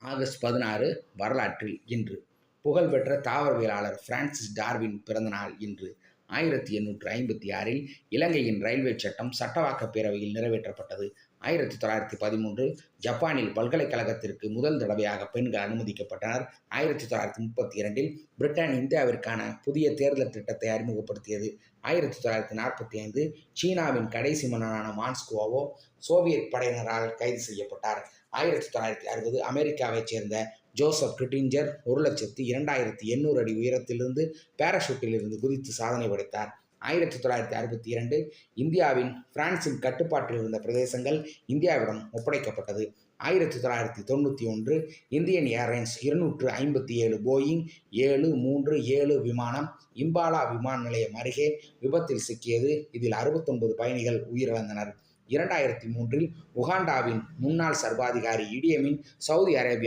August 16 வரலாற்றில் இன்று. புகழ்பெற்ற தாவரவியலாளர் பிரான்சிஸ் டார்வின் பிறந்த நாள் இன்று. 1856இல் இலங்கையின் ரயில்வே சட்டம் சட்டவாக்கப் பேரவையில் நிறைவேற்றப்பட்டது. 1913 ஜப்பானில் பல்கலைக்கழகத்திற்கு முதல் தடவையாக பெண்கள் அனுமதிக்கப்பட்டனர். 1932இல் பிரிட்டன் இந்தியாவிற்கான புதிய தேர்தல் திட்டத்தை அறிமுகப்படுத்தியது. 1945 சீனாவின் கடைசி மன்னனான மான்ஸ்குவோ சோவியத் படையினரால் கைது செய்யப்பட்டார். 1960 அமெரிக்காவைச் சேர்ந்த ஜோசப் கிட்டிஞ்சர் 1,02,800 அடி உயரத்திலிருந்து பாராசூட்டில் இருந்து குதித்து சாதனை படைத்தார். 1962 இந்தியாவின் பிரான்சின் கட்டுப்பாட்டில் இருந்த பிரதேசங்கள் இந்தியாவிடம் ஒப்படைக்கப்பட்டது. 1991 இந்தியன் ஏர்லைன்ஸ் 257 போயிங் 737 விமானம் இம்பாலா விமான நிலையம் அருகே விபத்தில் சிக்கியது. இதில் 69 பயணிகள் உயிரிழந்தனர். 2003 உகாண்டாவின் முன்னாள் சர்வாதிகாரி இடி அமீன் சவுதி அரேபியா